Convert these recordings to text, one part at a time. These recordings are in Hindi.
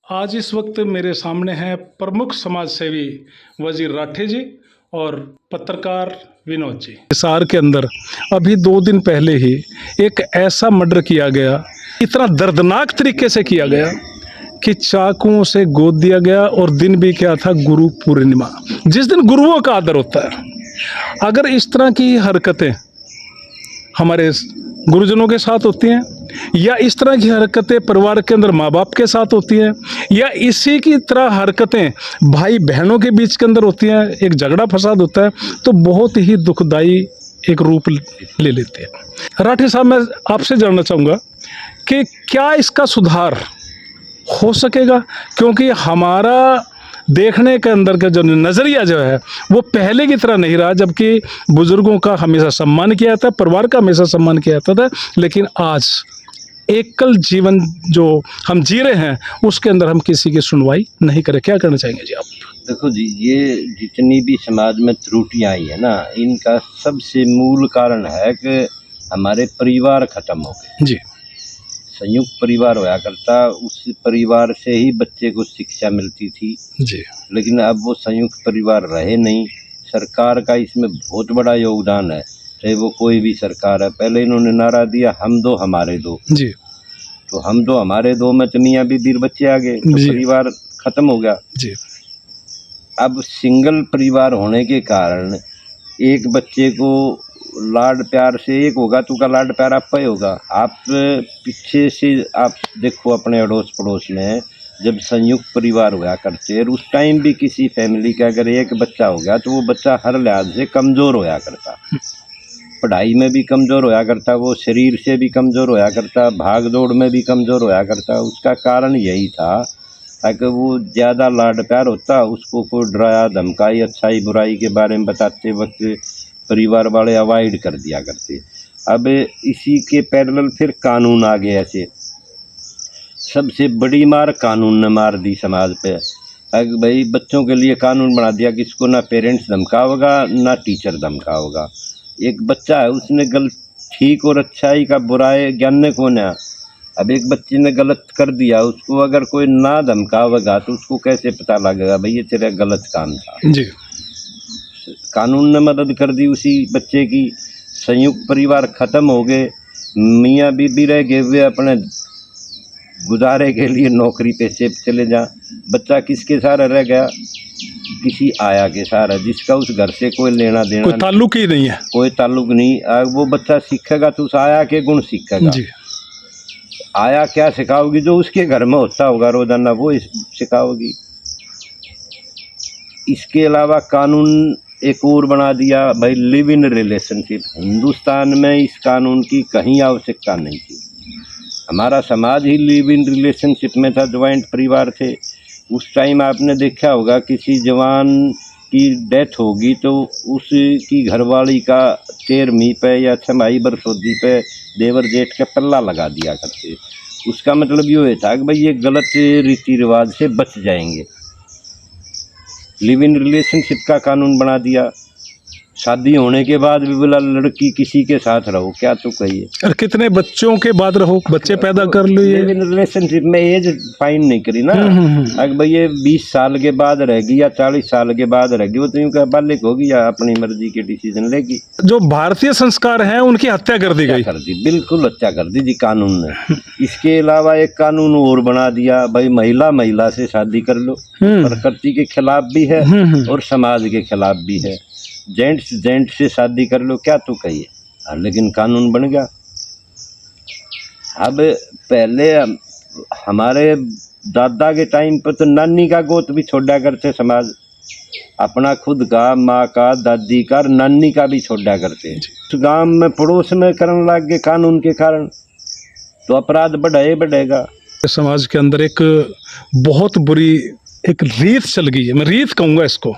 आज इस वक्त मेरे सामने हैं प्रमुख समाज सेवी वजीर राठे जी और पत्रकार विनोद जी। हिसार के अंदर अभी 2 दिन पहले ही एक ऐसा मर्डर किया गया, इतना दर्दनाक तरीके से किया गया कि चाकुओं से गोद दिया गया। और दिन भी क्या था, गुरु पूर्णिमा, जिस दिन गुरुओं का आदर होता है। अगर इस तरह की हरकतें हमारे गुरुजनों के साथ होती हैं, या इस तरह की हरकतें परिवार के अंदर माँ बाप के साथ होती हैं, या इसी की तरह हरकतें भाई बहनों के बीच के अंदर होती हैं, एक झगड़ा फसाद होता है, तो बहुत ही दुखदाई एक रूप ले लेते हैं। राठे साहब, मैं आपसे जानना चाहूँगा कि क्या इसका सुधार हो सकेगा? क्योंकि हमारा देखने के अंदर का जो नज़रिया जो है वो पहले की तरह नहीं रहा, जबकि बुजुर्गों का हमेशा सम्मान किया जाता है, परिवार का हमेशा सम्मान किया जाता था। लेकिन आज एकल जीवन जो हम जी रहे हैं उसके अंदर हम किसी की सुनवाई नहीं करें। क्या करना चाहेंगे जी आप? देखो जी, ये जितनी भी समाज में त्रुटियां आई है ना, इनका सबसे मूल कारण है कि हमारे परिवार खत्म हो गए जी संयुक्त परिवार होया करता, उस परिवार से ही बच्चे को शिक्षा मिलती थी जी लेकिन अब वो संयुक्त परिवार रहे नहीं। सरकार का इसमें बहुत बड़ा योगदान है, चाहे वो कोई भी सरकार है। पहले इन्होंने नारा दिया, हम दो हमारे दो। जी तो हम दो हमारे दो में तो मियाँ बीबी बच्चे आ गए, तो जी। परिवार खत्म हो गया। जी अब सिंगल परिवार होने के कारण एक बच्चे को लाड प्यार से एक होगा तो का लाड प्यार आप पे होगा। आप पीछे से आप देखो अपने अड़ोस पड़ोस में जब संयुक्त परिवार हुआ करते, उस टाइम भी किसी फैमिली का अगर एक बच्चा हो गया तो वो बच्चा हर लिहाज से कमज़ोर होया करता, पढ़ाई में भी कमज़ोर होया करता, वो शरीर से भी कमज़ोर होया करता, भाग दौड़ में भी कमज़ोर होया करता। उसका कारण यही था ताकि वो ज़्यादा लाड प्यार होता, उसको कोई डराया धमकाई अच्छाई बुराई के बारे में बताते वक्त परिवार वाले अवॉइड कर दिया करते। अब इसी के पैरेलल फिर कानून आ गए ऐसे। सबसे बड़ी मार कानून ने मार दी समाज पे। अगर भाई बच्चों के लिए कानून बना दिया, किसको ना पेरेंट्स धमकाओगा ना टीचर धमकाओगा। एक बच्चा है, उसने गलत ठीक और अच्छाई का बुराई जानने कौन है। अब एक बच्चे ने गलत कर दिया, उसको अगर कोई ना धमकावेगा तो उसको कैसे पता लगेगा भाई ये तेरा गलत काम था। जी कानून ने मदद कर दी उसी बच्चे की। संयुक्त परिवार खत्म हो गए, मियाँ बीबी रह गए, वे अपने गुजारे के लिए नौकरी पेशे पे चले जा। बच्चा किसके सहारे रह गया? किसी आया के सहारे, जिसका उस घर से कोई लेना देना, कोई ताल्लुक ही नहीं है। कोई ताल्लुक नहीं। वो बच्चा सीखेगा तो उस आया के गुण सीखेगा। जी आया क्या सिखाओगी? जो उसके घर में होता होगा रोजाना वो सिखाओगी। इसके अलावा कानून एक और बना दिया भाई, लिव इन रिलेशनशिप। हिंदुस्तान में इस कानून की कहीं आवश्यकता नहीं थी। हमारा समाज ही लिव इन रिलेशनशिप में था, ज्वाइंट परिवार थे। उस टाइम आपने देखा होगा किसी जवान की डेथ होगी तो उसकी घरवाली का 13वीं पे या 6वीं बरसोदी पे देवर जेठ का पल्ला लगा दिया करते। उसका मतलब ये था कि भाई ये गलत रीति रिवाज से बच जाएंगे। लिव इन रिलेशनशिप का कानून बना दिया। शादी होने के बाद भी बोला लड़की किसी के साथ रहो, क्या तो कहिए। और कितने बच्चों के बाद रहो, बच्चे पैदा कर लिए। लिव इन रिलेशनशिप में एज फाइन नहीं करी ना। अगर भाई ये 20 साल के बाद रहेगी या 40 साल के बाद रहेगी, वो तो यूँ क्या बालिक होगी या अपनी मर्जी के डिसीजन लेगी। जो भारतीय संस्कार हैं उनकी हत्या कर दी गई। कर दी, बिल्कुल हत्या कर दी जी कानून ने। इसके अलावा एक कानून और बना दिया भाई, महिला महिला से शादी कर लो। प्रकृति के खिलाफ भी है और समाज के खिलाफ भी है। जेंट्स जेंट्स से शादी कर लो, क्या तो कहिए। लेकिन कानून बन गया। अब पहले हमारे दादा के टाइम पर तो नानी का गोद भी छोड़ा करते समाज, अपना खुद का, माँ का, दादी का, नानी का भी छोड़ा करते। गांव में पड़ोस में करने लग गए कानून के कारण, तो अपराध बढ़ेगा। समाज के अंदर एक बहुत बुरी एक रीत चल गई है, मैं रीत कहूँगा इसको,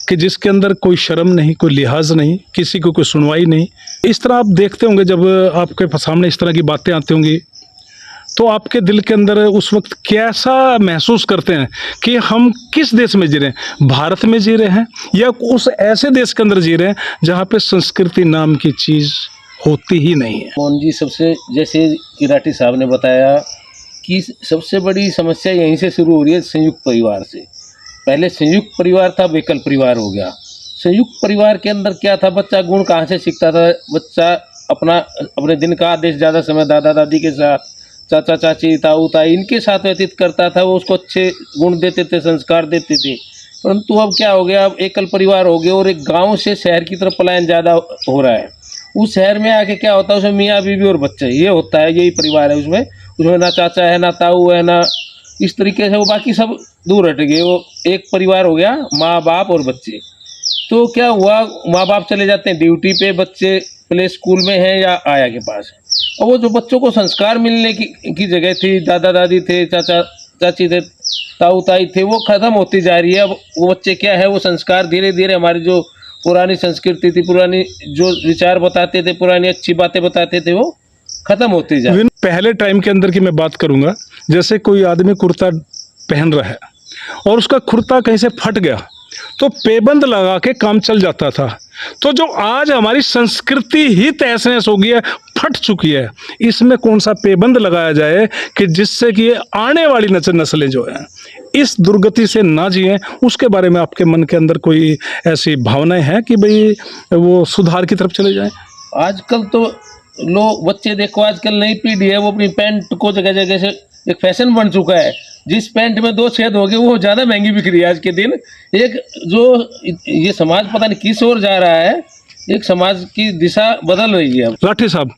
कि जिसके अंदर कोई शर्म नहीं, कोई लिहाज नहीं, किसी को कोई सुनवाई नहीं। इस तरह आप देखते होंगे जब आपके सामने इस तरह की बातें आती होंगी तो आपके दिल के अंदर उस वक्त कैसा महसूस करते हैं कि हम किस देश में जी रहे हैं? भारत में जी रहे हैं या उस ऐसे देश के अंदर जी रहे हैं जहाँ पे संस्कृति नाम की चीज़ होती ही नहीं है? मोहन जी, सबसे जैसे कि राठी साहब ने बताया कि सबसे बड़ी समस्या यहीं से शुरू हो रही है, संयुक्त परिवार से। पहले संयुक्त परिवार था, विकल्प परिवार हो गया। संयुक्त परिवार के अंदर क्या था, बच्चा गुण कहाँ से सीखता था? बच्चा अपने दिन का आधे से ज़्यादा समय दादा दादी के साथ, चाचा चाची, ताऊ ताई इनके साथ व्यतीत करता था। वो उसको अच्छे गुण देते थे, संस्कार देते थे। परंतु अब क्या हो गया, अब एकल परिवार हो गया और एक गांव से शहर की तरफ पलायन ज़्यादा हो रहा है। उस शहर में आके क्या होता है, उसमें मियाँ बीवी और बच्चे, ये होता है, यही परिवार है। उसमें ना चाचा है, ना ताऊ है, ना इस तरीके से वो बाकी सब दूर हट गए। वो एक परिवार हो गया, माँ बाप और बच्चे। तो क्या हुआ, माँ बाप चले जाते हैं ड्यूटी पे, बच्चे प्ले स्कूल में हैं या आया के पास है। और वो जो बच्चों को संस्कार मिलने की जगह थी, दादा दादी थे, चाचा चाची थे, ताऊ ताई थे, वो खत्म होती जा रही है। अब वो बच्चे क्या है, वो संस्कार धीरे धीरे हमारी जो पुरानी संस्कृति थी, पुरानी जो विचार बताते थे, पुरानी अच्छी बातें बताते थे, वो खत्म होती जा रही है। पहले टाइम के अंदर की मैं बात करूंगा, जैसे कोई आदमी कुर्ता पहन रहा है और उसका कुर्ता कहीं से फट गया तो पेबंद लगा के काम चल जाता था। तो जो आज हमारी संस्कृति ही तहस नहस हो गई है, फट चुकी है, इसमें कौन सा पेबंद लगाया जाए कि जिससे कि आने वाली नस्लें जो हैं इस दुर्गति से ना जिए? उसके बारे में आपके मन के अंदर कोई ऐसी भावनाएं हैं कि भाई वो सुधार की तरफ चले जाएं? आजकल तो लोग बच्चे देखो, आजकल नई पीढ़ी है, वो अपनी पैंट को जगह जगह से एक फैशन बन चुका है। जिस पैंट में 2 छेद हो गए वो ज़्यादा महंगी बिक रही है आज के दिन। एक जो ये समाज पता नहीं किस ओर जा रहा है, एक समाज की दिशा बदल रही है। लाठी साहब,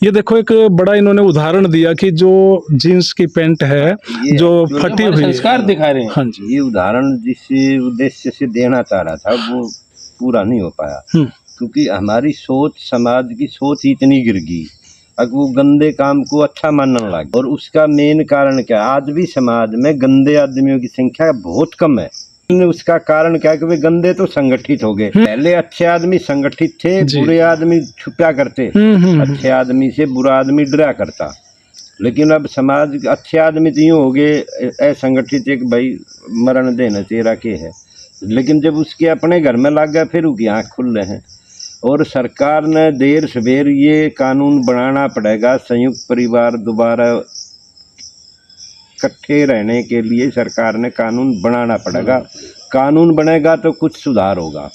ये देखो एक बड़ा इन्होंने उदाहरण दिया कि जो जीन्स की पैंट है जो फटी हुई है, संस्कार दिखा रहे हैं। हाँ जी, ये उदाहरण जिस उद्देश्य से देना चाह रहा था वो पूरा नहीं हो पाया, क्योंकि हमारी सोच, समाज की सोच ही इतनी गिर गई। अब वो गंदे काम को अच्छा मानने लगा। और उसका मेन कारण क्या है, आज भी समाज में गंदे आदमियों की संख्या बहुत कम है। उसका कारण क्या है कि वे गंदे तो संगठित हो गए। पहले अच्छे आदमी संगठित थे, बुरे आदमी छुपा करते। अच्छे आदमी से बुरा आदमी डरा करता। लेकिन अब समाज अच्छे आदमी तो यूँ हो गए असंगठित, एक भाई मरण देना तेरा के है। लेकिन जब उसके अपने घर में लग गया फिर उसकी आँख खुल रहे हैं। और सरकार ने देर सवेर ये कानून बनाना पड़ेगा, संयुक्त परिवार दोबारा इकट्ठे रहने के लिए सरकार ने कानून बनाना पड़ेगा। कानून बनेगा तो कुछ सुधार होगा।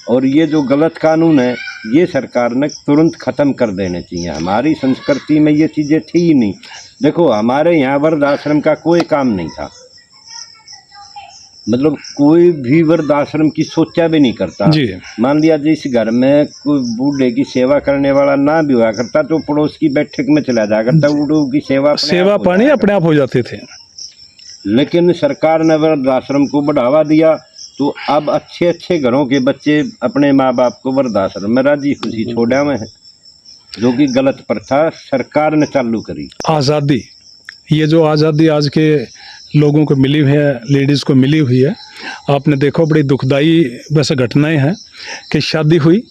और ये जो गलत कानून है ये सरकार ने तुरंत ख़त्म कर देने चाहिए। हमारी संस्कृति में ये चीज़ें थी ही नहीं। देखो हमारे यहाँ वृद्धाश्रम का कोई काम नहीं था, मतलब कोई भी वृद्धाश्रम की सोचा भी नहीं करता। मान लिया जिस घर में कोई बूढ़े की सेवा करने वाला ना भी हुआ करता तो पड़ोस की बैठक में चला जाया करता, बूढ़ों की सेवा पानी अपने आप हो जाते थे। लेकिन सरकार ने वृद्धाश्रम को बढ़ावा दिया तो अब अच्छे अच्छे घरों के बच्चे अपने माँ बाप को वृद्धाश्रम में राजी खुशी छोड़ा हुए हैं, जो कि गलत प्रथा सरकार ने चालू करी। आज़ादी, ये जो आज़ादी आज के लोगों को मिली हुई है, लेडीज़ को मिली हुई है, आपने देखो बड़ी दुखदाई वैसे घटनाएं हैं कि शादी हुई,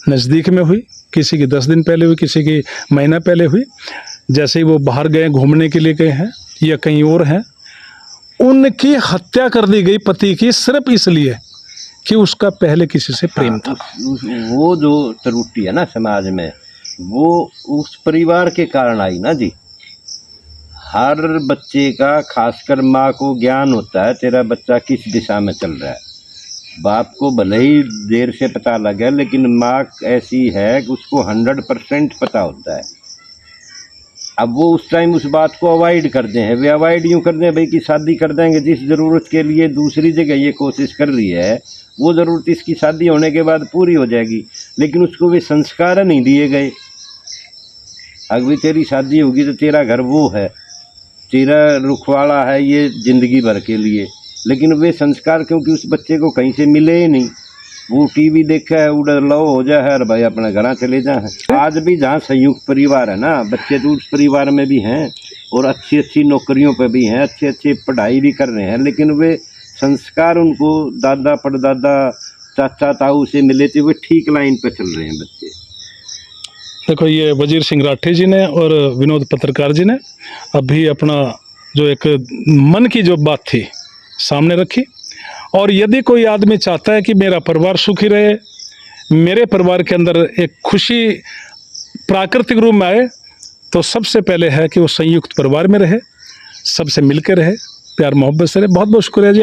नज़दीक में हुई, किसी की 10 दिन पहले हुई, किसी की महीना पहले हुई। जैसे ही वो बाहर गए, घूमने के लिए गए हैं या कहीं और हैं, उनकी हत्या कर दी गई पति की, सिर्फ इसलिए कि उसका पहले किसी से प्रेम था। वो जो त्रुटि है ना समाज में, वो उस परिवार के कारण आई ना जी। हर बच्चे का, खासकर माँ को ज्ञान होता है तेरा बच्चा किस दिशा में चल रहा है। बाप को भले ही देर से पता लगे, लेकिन माँ ऐसी है कि उसको 100% पता होता है। अब वो उस टाइम उस बात को अवॉइड करते हैं। वे अवॉइड यूँ करते हैं भाई कि शादी कर देंगे, जिस ज़रूरत के लिए दूसरी जगह ये कोशिश कर रही है वो ज़रूरत इसकी शादी होने के बाद पूरी हो जाएगी, लेकिन उसको वे संस्कार नहीं दिए गए। अगर तेरी शादी होगी तो तेरा घर वो है, तेरा रुखवाड़ा है ये ज़िंदगी भर के लिए। लेकिन वे संस्कार क्योंकि उस बच्चे को कहीं से मिले ही नहीं, वो टीवी देखा है, उधर लो हो जाए है भाई अपने घर चले जाए। आज भी जहाँ संयुक्त परिवार है ना, बच्चे तो उस परिवार में भी हैं और अच्छी अच्छी नौकरियों पे भी हैं, अच्छी अच्छी पढ़ाई भी कर रहे हैं, लेकिन वे संस्कार उनको दादा परदादा चाचा ताऊ से मिले थे, वे ठीक लाइन पे चल रहे हैं बच्चे। देखो ये वजीर सिंह राठी जी ने और विनोद पत्रकार जी ने अभी अपना जो एक मन की जो बात थी सामने रखी। और यदि कोई आदमी चाहता है कि मेरा परिवार सुखी रहे, मेरे परिवार के अंदर एक खुशी प्राकृतिक रूप में आए, तो सबसे पहले है कि वो संयुक्त परिवार में रहे, सबसे मिलकर रहे, प्यार मोहब्बत से रहे। बहुत बहुत शुक्रिया जी।